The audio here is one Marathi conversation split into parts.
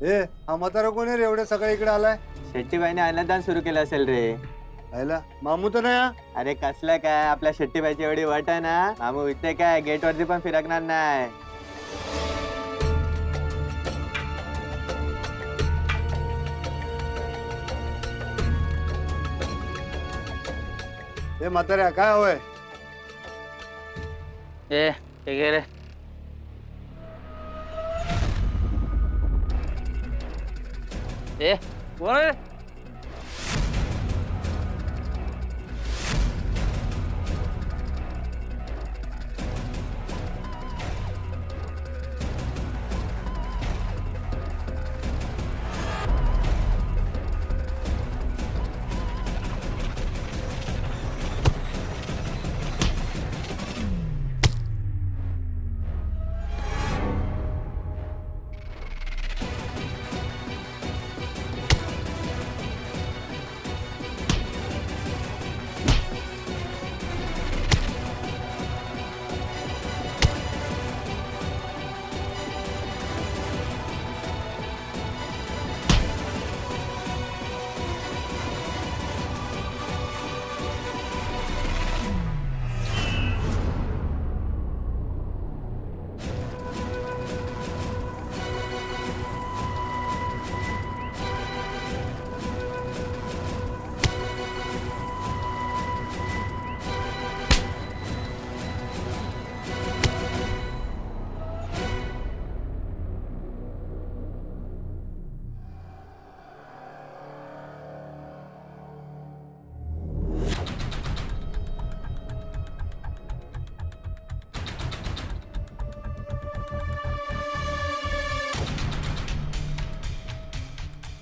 ए हा म्हातारा कोण आहे रे एवढ्या सकाळी इकडे आलाय? शेट्टीबाईने अन्नदान सुरू केलं असेल रे. आयला मामू तर नाही हा? अरे कसलं काय, आपल्या शेट्टीबाईची एवढी वाट आहे ना, मामू इथे काय गेट वरती पण फिरकणार नाही. ए म्हाताऱ्या काय हवंय? ए हे घे रे. ए कोण आहे रे?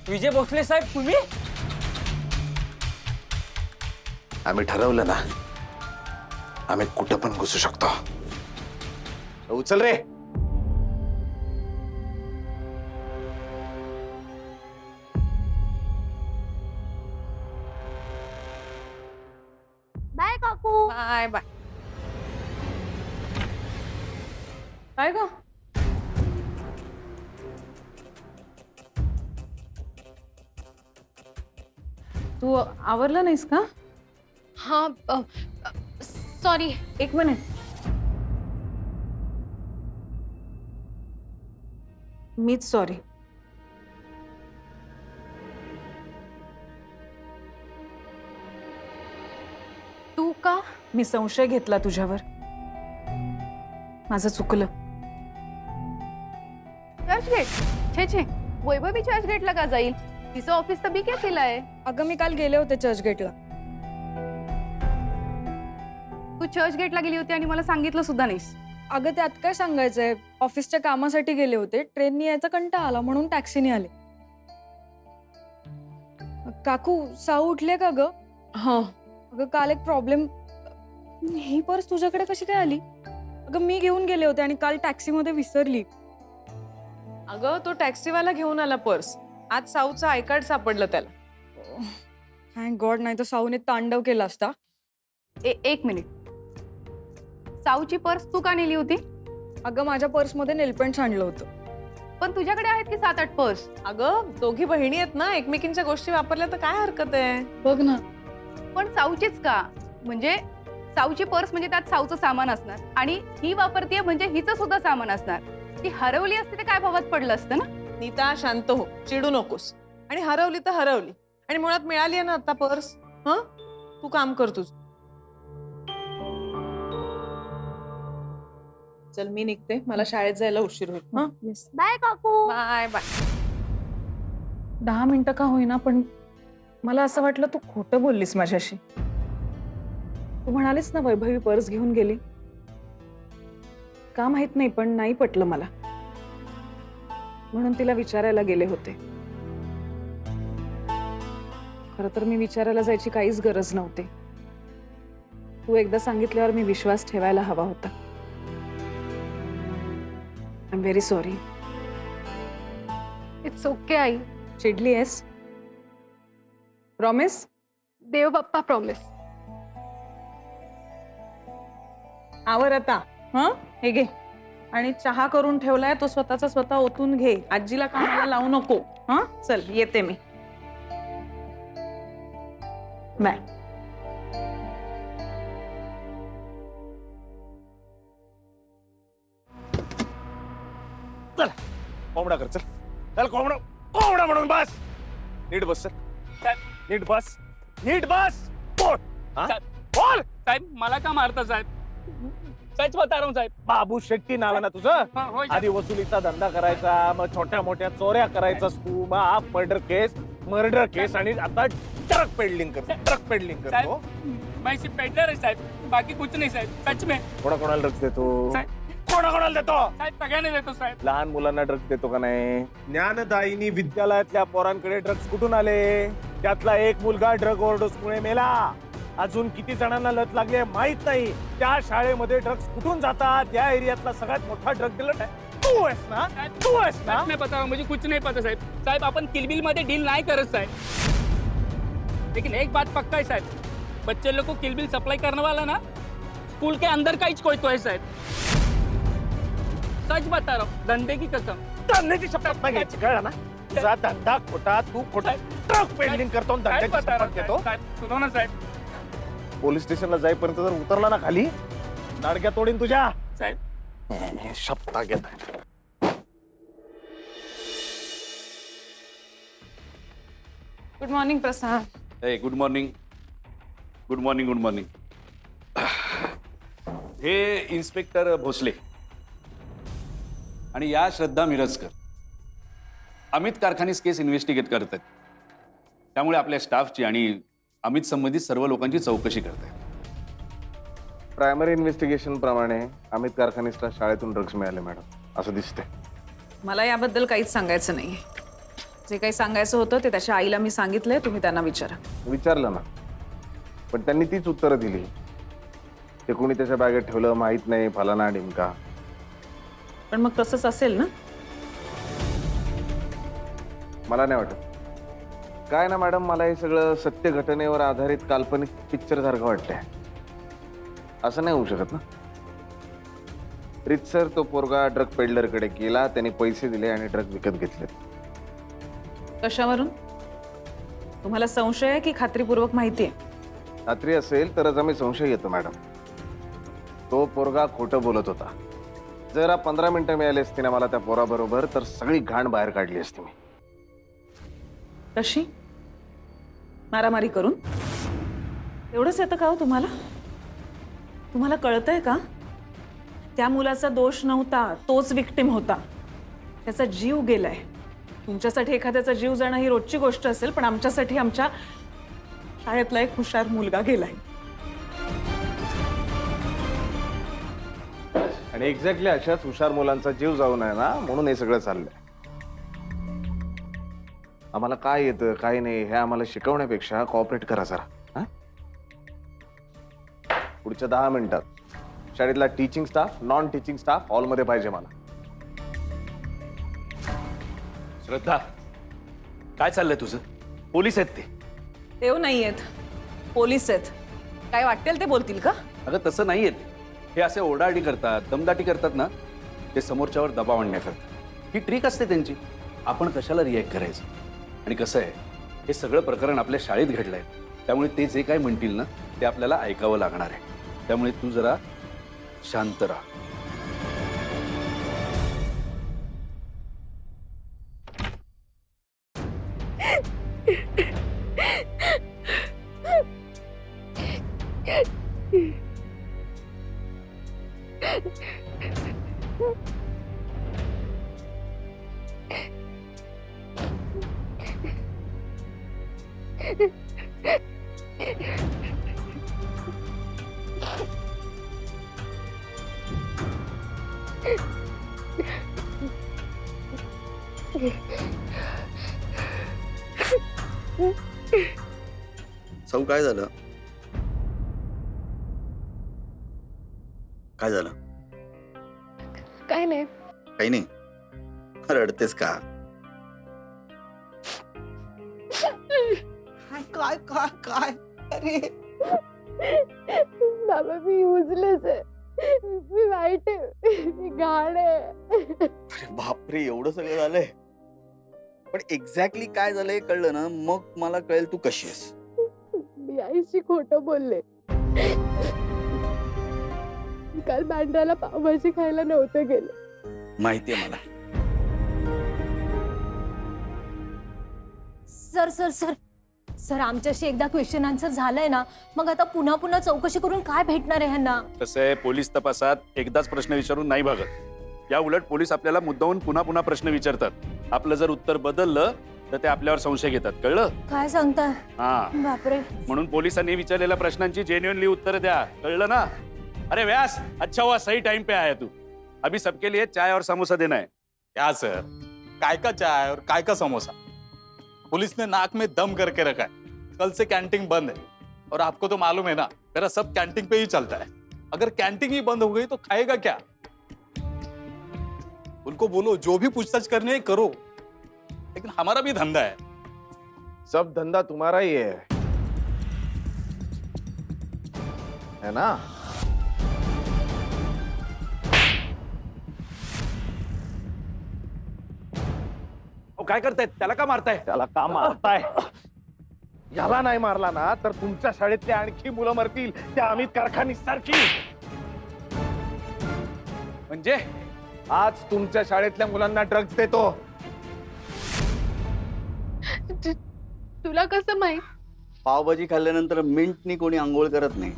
विजय भोसले साहेब तुम्ही? आम्ही ठरवलं ना, आम्ही कुठं पण घुसू शकतो. उचल रे. बाय काकू. Bye bye. काय ग? तू आवरलं नाहीस का? हाँ सॉरी. एक मिनिट. मीच सॉरी. तू का? मी संशय घेतला तुझ्यावर. माझं चुकलं. चर्चगेट? छे छे, वैभवी चर्चगेटला का जाईल? तिचं ऑफिस तर बीकेसीला आहे. अगं मी काल गेले होते चर्चगेटला. तू चर्चगेटला गेली होती आणि मला सांगितलं सुद्धा नाहीस. अगं त्यात काय सांगायचंय, ऑफिसच्या कामासाठी गेले होते. ट्रेननी यायचा कंटाळा आला म्हणून टॅक्सीने आले. काकू साऊ उठले का ग? हा. अगं काल एक प्रॉब्लेम. ही पर्स तुझ्याकडे कशी काय आली? अगं मी घेऊन गेले होते आणि काल टॅक्सीमध्ये विसरली. अगं तो टॅक्सीवाला घेऊन आला पर्स. आज साऊचं आय कार्ड सापडलं त्याला. थँक गॉड, नाही तर साऊने तांडव केला असता. एक मिनिट. साऊची पर्स तू का नेली होती? अगं माझ्या पर्समध्ये नेलपेंट आणलं होतं. पण तुझ्याकडे आहेत की 7-8 पर्स? अगं दोघी बहिणी आहेत ना, एकमेकींच्या गोष्टी वापरल्या तर काय हरकत आहे. बघ ना. पण साऊचीच का? म्हणजे साऊची पर्स म्हणजे त्यात साऊचं सामान असणार आणि ही वापरतीये म्हणजे हिचं सुद्धा सामान असणार. ती हरवली असती तर काय भावात पडलं असतं ना. नीता शांत हो, चिडू नकोस. आणि हरवली तर हरवली, आणि मुळात मिळाली आहे ना आता पर्स. हं, तू काम कर तुझ. चल मी निघते, मला शाळेत जायला उशीर होईल. हं, बाय काकू. Bye bye. 10 मिनिटं का होईना, पण मला असं वाटलं तू खोटं बोललीस माझ्याशी. तू म्हणालीस ना वैभवी पर्स घेऊन गेली. का माहित नाही, पण नाही पटलं मला. म्हणून तिला विचारायला गेले होते. खरं तर मी विचारायला जायची काहीच गरज नव्हती. तू एकदा सांगितल्यावर मी विश्वास ठेवायला हवा होता. I am very sorry. It's okay आई. चिडली आहेस? प्रॉमिस? देव बाप्पा प्रॉमिस. आवर आता. हं, हे घे. आणि चहा करून ठेवलाय तो स्वतःचा स्वतः ओतून घे. आजीला कामाला लावू नको. हा चल येते मी. बाय. कोंबडा कर चल. चल कोंबडा कोंबडा म्हणून बस. नीट बस सर. नीट बस. नीट बस. बोल. हा? बोल. साहेब मला का मारता साहेब? सच बता रहा हूं साहेब. बाबू शेट्टी नाव ना तुझं. होय आधी वसुलीचा धंदा करायचा, मग छोट्या मोठ्या चोऱ्या करायचास तू, मग हा मर्डर केस आणि आता ट्रक पेडलिंग करतो. साहेब मैं सिर्फ पेडलर है साहेब, बाकी कुछ नहीं साहेब. सच में कोणाला ड्रग्स देतो? साहेब. कोणाला देतो? साहेब सगळ्यांना देतो साहेब. लहान मुलांना ड्रग्स देतो का नाही? ज्ञानदायिनी विद्यालयातल्या पोरांकडे ड्रग्स कुठून आले? त्यातला एक मुलगा ड्रग ओव्हरडोस मुळे मेला. अजून किती जणांना लत लागली माहित नाही. त्या शाळेमध्ये ड्रग्स कुठून जातात? या एरियातला सगळ्यात मोठा ड्रग डीलर तू आहेस ना? तू आहेस ना? सच में पता है, मुझे कुछ नहीं पता साहेब. साहेब आपण किलबिल मध्ये डील नाही करत साहेब. लेकिन एक बात पक्का है साहेब, बच्चे लोग को किलबिल सप्लाई करने वाला ना स्कूल के अंदर का ही कोई तो है साहेब. सच बता रहा हूँ, धंधे की कसम. धंद्याची शपथ नाही घ्यायची, कळलं ना? तुझा धंदा खोटा, तू खोटा ट्रक पेडलिंग करतो आणि साहेब धंद्याची बता रहा शपथ हूँ घेतो. साहेब. सुनो ना साहेब. पोलीस स्टेशनला जाईपर्यंत जर उतरला ना खाली, नाडक्या तोडीन तुझ्या. साहेब शपथा घेत. गुड मॉर्निंग प्रसाद. हे good morning. Good morning. Good morning. हे इन्स्पेक्टर भोसले आणि या श्रद्धा मिरजकर अमित कारखानीस केस इन्व्हेस्टिगेट करत आहेत. त्यामुळे आपल्या स्टाफची आणि अमित संबंधित सर्व लोकांची चौकशी करत आहेत. प्रायमरी इन्व्हेस्टिगेशन प्रमाणे अमित कारखानीसला शाळेतून ड्रग्स मिळाले मॅडम, असं दिसतंय. मला याबद्दल काहीच सांगायचं नाहीये. जे काही सांगायचं होतं ते त्याच्या आईला मी सांगितलंय. तुम्ही त्यांना विचारा. विचारलं ना, पण त्यांनी तीच उत्तरं दिली. ते कोणी त्याच्या बॅगेत ठेवलं माहित नाही, फलाना ढिमका. पण मग तसंच असेल ना? मला नाही वाटत. काय ना मॅडम, मला हे सगळं सत्य घटनेवर आधारित काल्पनिक पिक्चर सारखं वाटतंय. असं नाही होऊ शकत ना. रितसर तो पोरगा ड्रग पेडलरकडे गेला, त्याने पैसे दिले आणि ड्रग विकत घेतले. कशावरून? तुम्हाला संशय आहे की खात्रीपूर्वक माहिती आहे? खात्री असेल तरच आम्ही संशय येतो मॅडम. तो पोरगा खोटं बोलत होता. जरा 15 मिनिटं मिळाली असती ना मला त्या पोराबरोबर, तर सगळी घाण बाहेर काढली असती मी. कशी? मारामारी करून? एवढंच येतं का हो तुम्हाला? तुम्हाला कळतंय का? त्या मुलाचा दोष नव्हता, तोच विक्टिम होता. त्याचा जीव गेलाय. तुमच्यासाठी एखाद्याचा जीव जाणं ही रोजची गोष्ट असेल, पण आमच्यासाठी आमच्या शाळेतला एक हुशार मुलगा गेलाय. आणि एक्झॅक्टली अशाच हुशार मुलांचा जीव जाऊ नये ना, म्हणून हे सगळं चाललंय. आम्हाला काय येतं काय नाही हे आम्हाला शिकवण्यापेक्षा कॉपरेट करा जरा. हा? पुढच्या 10 मिनिटात शाळेतला teaching staff, non teaching staff हॉलमध्ये पाहिजे मला. श्रद्धा, काय चाललंय तुझं? पोलीस आहेत ते. देव नाही आहेत, पोलीस आहेत. काय वाटेल ते बोलतील का? अगं तसं नाहीये ते. हे असे ओरडाआरडी करतात, दमदाटी करतात ना, ते समोरच्यावर दबाव आणण्याकरता. ही ट्रिक असते त्यांची. आपण कशाला रिॲक्ट करायचं? आणि कसं आहे, हे सगळं प्रकरण आपल्या शाळेत घडलंय, त्यामुळे ते जे काय म्हणतील ना ते आपल्याला ऐकावं लागणार आहे. त्यामुळे तू जरा शांत राहा. सौ काय झालं? काय झालं? काय नाही. काही नाही. रडतेस का? काय काय काय? अरे बाबा मी उजलेच आहे. मी वाईट आहे, मी घाण आहे. अरे बापरे, एवढं सगळं झालंय. पण एक्झॅक्टली काय झालंय कळलं ना, मग मला कळेल तू कशी आहेस. मी आईशी खोटं बोलले. मी काल बँड्राला पावभाजी खायला नव्हते गेले. माहितीये मला. सर सर सर सर आमच्याशी एकदा क्वेश्चन आन्सर झालंय ना, मग आता पुन्हा पुन्हा चौकशी करून काय भेटणार आहे ह्यांना? कसं आहे, पोलीस तपासात एकदाच प्रश्न विचारून नाही भागत. या उलट पोलीस आपल्याला मुद्दामून पुन्हा पुन्हा प्रश्न विचारतात. आपलं जर उत्तर बदललं तर ते आपल्यावर संशय घेतात. कळलं? काय सांगताय? हा, बापरे. म्हणून पोलिसांनी विचारलेल्या प्रश्नांची जेन्युइनली उत्तर द्या. कळलं ना? अरे व्यास, अच्छा हुआ सही टाइम पे आया तू. अभी सबके लिए चाय और समोसा देना है. क्या सर, काय का चाय और काय का समोसा? पुलिस ने नाक में दम करके रखा है. कल से कैंटीन बंद है और आपको तो मालूम है ना, मेरा सब कैंटीन पे ही चलता है. अगर कैंटीन ही बंद हो गई तो खाएगा क्या? उनको बोलो जो भी पूछताछ करनी है करो, लेकिन हमारा भी धंधा है. सब धंधा तुम्हारा ही है ना? काय करतायत? त्याला का मारताय? त्याला का मारताय? याला नाही मारला ना तर तुमच्या शाळेतली आणखी मुलं मरतील, त्या अमित कारखानी सारखी. म्हणजे आज तुमच्या शाळेतल्या मुलांना ड्रग्ज देतो. तुला कसं माहित? पावभाजी खाल्ल्यानंतर मिंटनी कोणी आंघोळ करत नाही,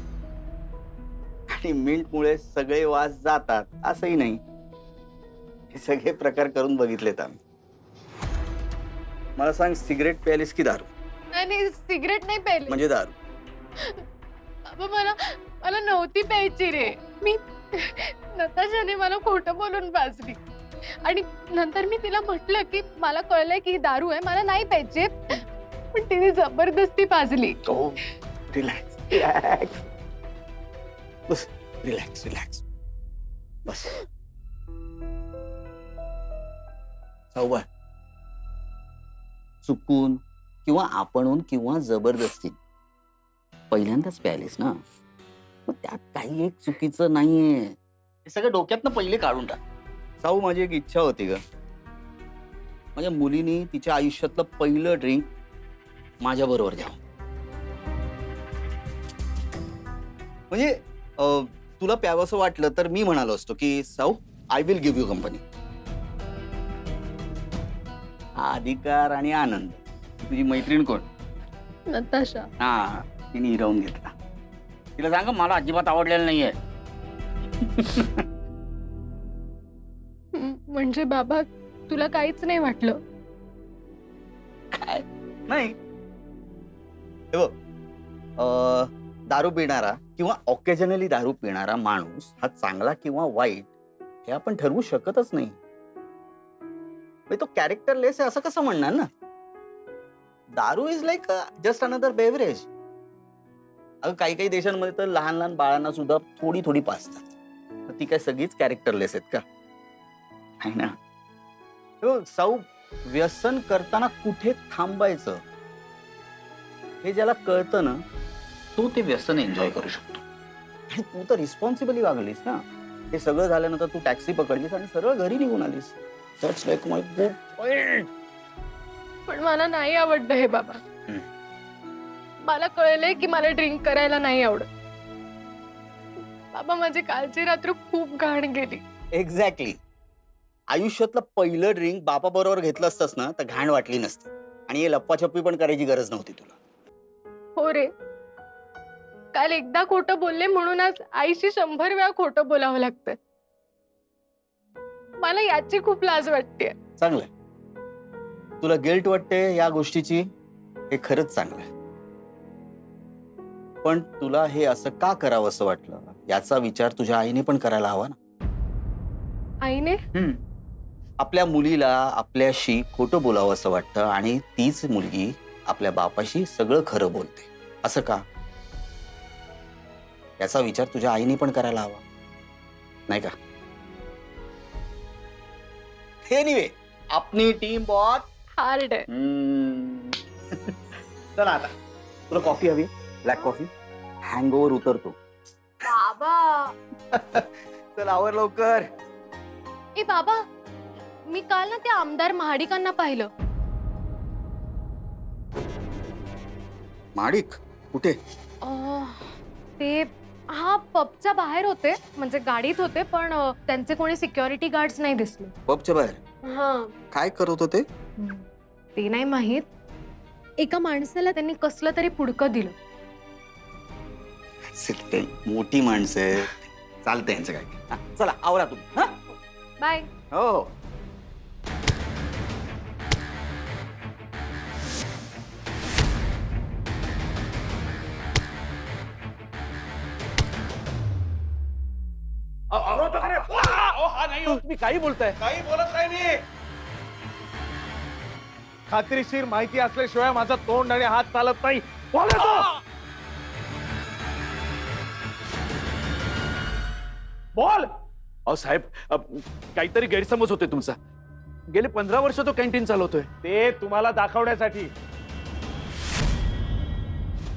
आणि मिंटमुळे सगळे वास जातात असंही नाही. हे सगळे प्रकार करून बघितलेत आम्ही. मला सांग, सिगरेट प्यालीस की दारू? नाही, सिगरेट नाही प्यायली. म्हणजे दारू? बाबा मला नव्हती प्यायची रे. मी नताशाने मला खोटं बोलून पाजली, आणि नंतर मी तिला म्हटलं की मला कळलंय की ही दारू आहे, मला नाही प्यायची, पण तिने जबरदस्ती पाजली. रिलॅक्स रिलॅक्स बस, रिलॅक्स रिलॅक्स बस. सौवा, चुकून किंवा आपणून किंवा जबरदस्ती पहिल्यांदाच प्यायलीस ना, मग त्यात काही एक चुकीचं नाहीये. हे सगळं डोक्यातनं पहिले काढून टाक. साऊ, माझी एक इच्छा होती ग, माझ्या मुलीनी तिच्या आयुष्यातलं पहिलं ड्रिंक माझ्या बरोबर द्यावं. म्हणजे तुला प्यावंसं वाटलं तर मी म्हणालो असतो की साऊ, I will give you company. हा अधिकार आणि आनंद. तुझी मैत्रीण कोण? नताशा. हा, तिने हिरावून घेतला. तिला सांग मला अजिबात आवडलेलं नाहीये. म्हणजे बाबा, तुला काहीच नाही वाटलं? काय नाही. हे बघ, दारू पिणारा किंवा ऑकेजनली दारू पिणारा माणूस हा चांगला किंवा वाईट हे आपण ठरवू शकतच नाही. तो कॅरेक्टरलेस आहे असं कसं म्हणणार ना? दारू is like just another beverage. अगं काही काही देशांमध्ये तर लहान लहान बाळांना सुद्धा थोडी थोडी पाजतात. ती काय सगळीच कॅरेक्टरलेस आहेत का? आहे ना? साऊ, व्यसन करताना कुठे थांबायचं हे ज्याला कळतं ना, तो ते व्यसन एन्जॉय करू शकतो. आणि तू तर रिस्पॉन्सिबली वागलीस ना. हे सगळं झाल्यानंतर तू टॅक्सी पकडलीस आणि सरळ घरी निघून आलीस. That's like my good point. पण मला नाही आवडलं हे बाबा. मला कळलंय की मला ड्रिंक करायला नाही आवडत. बाबा, माझी कालची रात्र खूप घाण गेली. एक्झॅक्टली. आयुष्यातलं पहिलं ड्रिंक बापा बरोबर घेतलं असतंस ना तर घाण वाटली नसती, आणि हे लप्पाछप्पी पण करायची गरज नव्हती तुला. हो रे, काल एकदा खोटं बोलले म्हणून आज आईशी 100 वेळा खोटं बोलावं लागतंय. मला याची खूप लाज वाटते. चांगलंय, तुला गिल्ट वाटते या गोष्टीची, हे खरंच चांगलंय. पण तुला हे असं का करावं असं वाटलं याचा विचार तुझ्या आईने पण करायला हवा ना. आईने? आपल्या मुलीला आपल्याशी खोटं बोलावं असं वाटतं, आणि तीच मुलगी आपल्या बापाशी सगळं खरं बोलते. असं का? याचा विचार तुझ्या आईने पण करायला हवा, नाही का? एनिवे, आपली टीम बहुत हार्ड आहे. चला आता, तुला कॉफी हवी? Black coffee? हँगओव्हर उतरतो. बाबा चल आवर लवकर. ए बाबा, मी काल ना त्या आमदार महाडिकांना पाहिलं. माडिक कुठे? ते हा पबच्या बाहेर होते, म्हणजे गाडीत होते, पण त्यांचे कोणी सिक्युरिटी गार्ड्स नाही दिसले. पबच्या बाहेर? हा, काय करत होते? ते नाही माहित. एका माणसाला त्यांनी कसलं तरी पुडकं दिलं. ते मोठी माणसं आहेत. चालतंय यांचं काय. हा, चला आवरा तुम्ही. हा? बाय. हो हो. तुम्ही काही बोलताय? काही बोलत नाही मी. खात्रीशीर माहिती असल्याशिवाय माझा तोंड आणि हात चालत नाही. बोलतो. बोल. अहो साहेब, काहीतरी गैरसमज होते तुमचा. गेले 15 वर्ष तो कॅन्टीन चालवतोय. ते तुम्हाला दाखवण्यासाठी.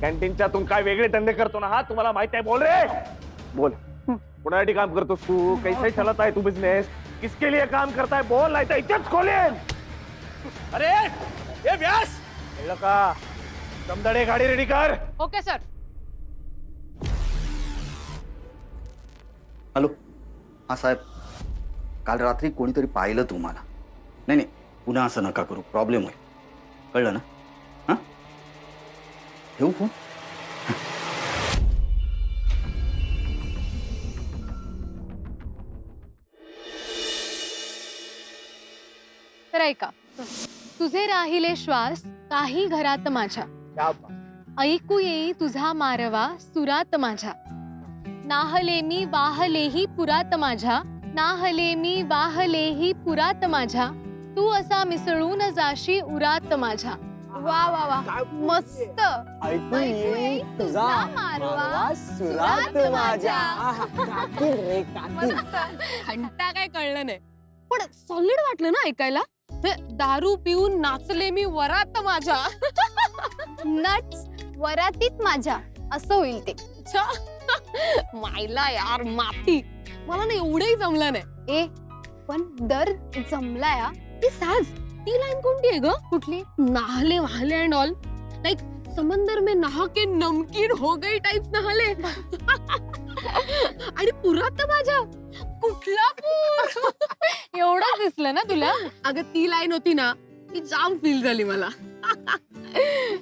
कॅन्टीनच्या तुम काय वेगळे धंदे करतो ना, हा तुम्हाला माहित आहे. बोल रे बोल. कोणासाठी काम करतोस तू? कैसे चलत आहे तू बिझनेस? किसके लिए काम करताय? बोल, नाही तर इथेच खोलेन. अरे ए व्यास, कळलं का? दमदडे गाडी रेडी कर. Okay sir. हॅलो. हा साहेब, काल रात्री कोणीतरी पाहिलं तुम्हाला. नाही नाही, पुन्हा असं नका करू, प्रॉब्लेम होईल. कळलं ना? हा, ठेवू फोन. तर ऐका. तुझे राहिले श्वास काही घरात माझ्या, ऐकू येई तुझा मारवा सुरात माझ्या. नाहले मी वाहलेही पुरात माझ्या, नाहले मी वाहलेही पुरात माझ्या. तू असा मिसळून जाशी उरात माझ्या. वा वा वा, मस्त. ऐकू येई तुझा मारवा सुरात माझ्या. घंटा काय कळलं नाही. पण सॉलिड वाटलं ना ऐकायला. दारू पिऊन नाचले मी वरात माझ्या. नट्स वरातीत माझ्या असं होईल ते. मायला यार माती. मला ना एवढंही जमलं नाही. ए पण दर जमलाय. ती साज, ती लाईन कोणती आहे ग? कुठली? नाहले वाहले अँड ऑल, लाईक समंदर में नहा के नमकीन हो गई टाइप नहाले. आणि पुरात माझ्या. कुठला पूर? एवढंच दिसलं ना तुला? अगं ती लाईन होती ना, ती जाम फील झाली मला.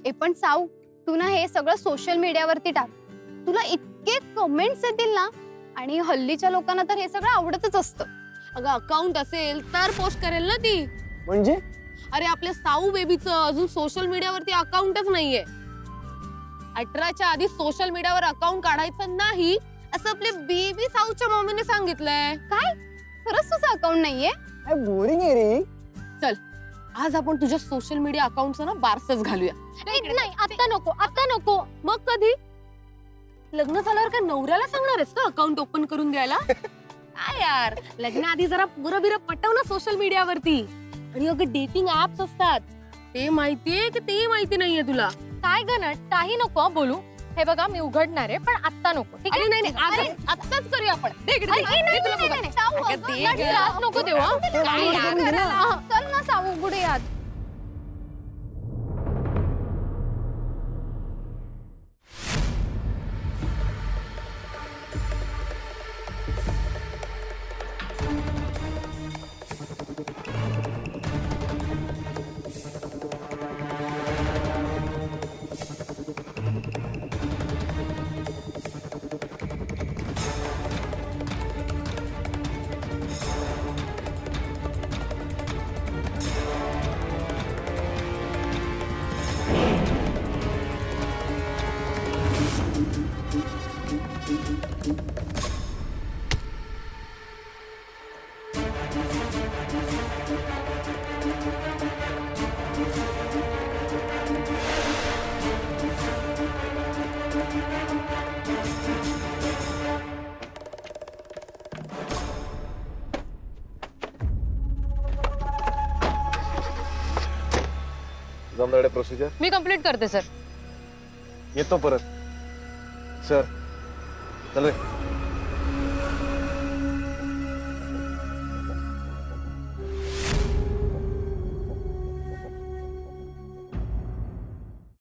ए पण साऊ, तू ना हे सगळं सोशल मीडियावरती टाक. तुला इतके कमेंट्स येतील ना. आणि हल्लीच्या लोकांना तर हे सगळं आवडतच असतं. अगं अकाउंट असेल तर पोस्ट करेल ना ती. म्हणजे? अरे आपल्या साऊ बेबीचं अजून सोशल मीडियावरती अकाउंटच नाहीये. 18च्या आधी सोशल मीडियावर अकाउंट काढायचं नाही असं आपल्या बेबी साऊच्या मम्मीने सांगितलंय. काय? खरंच तुझं अकाउंट नाहीये? बोरिंग आहे रे. चल आज आपण तुझ्या सोशल मीडिया अकाउंटचं ना बारसच घालूया. नाही, आता नको, आता नको. मग कधी? लग्न झाल्यावर काय नवऱ्याला सांगणार आहेस का अकाउंट ओपन करून द्यायला? काय यार, लग्नाआधी जरा पुरं बिरं पटव ना सोशल मीडियावरती. आणि अगं डेटिंग ऍप्स असतात, ते माहितीये की ते माहिती नाहीये तुला? काय ग नट, काही नको बोलू. हे बघा मी उघडणार आहे, पण आता नको. ठीक आहे? नाही आत्ताच करूया आपण. त्रास नको देऊ. चल ना साऊ, उघडूयात. जमदाडे प्रोसिजर मी कंप्लीट करते सर. येतो परत. सर चल रे.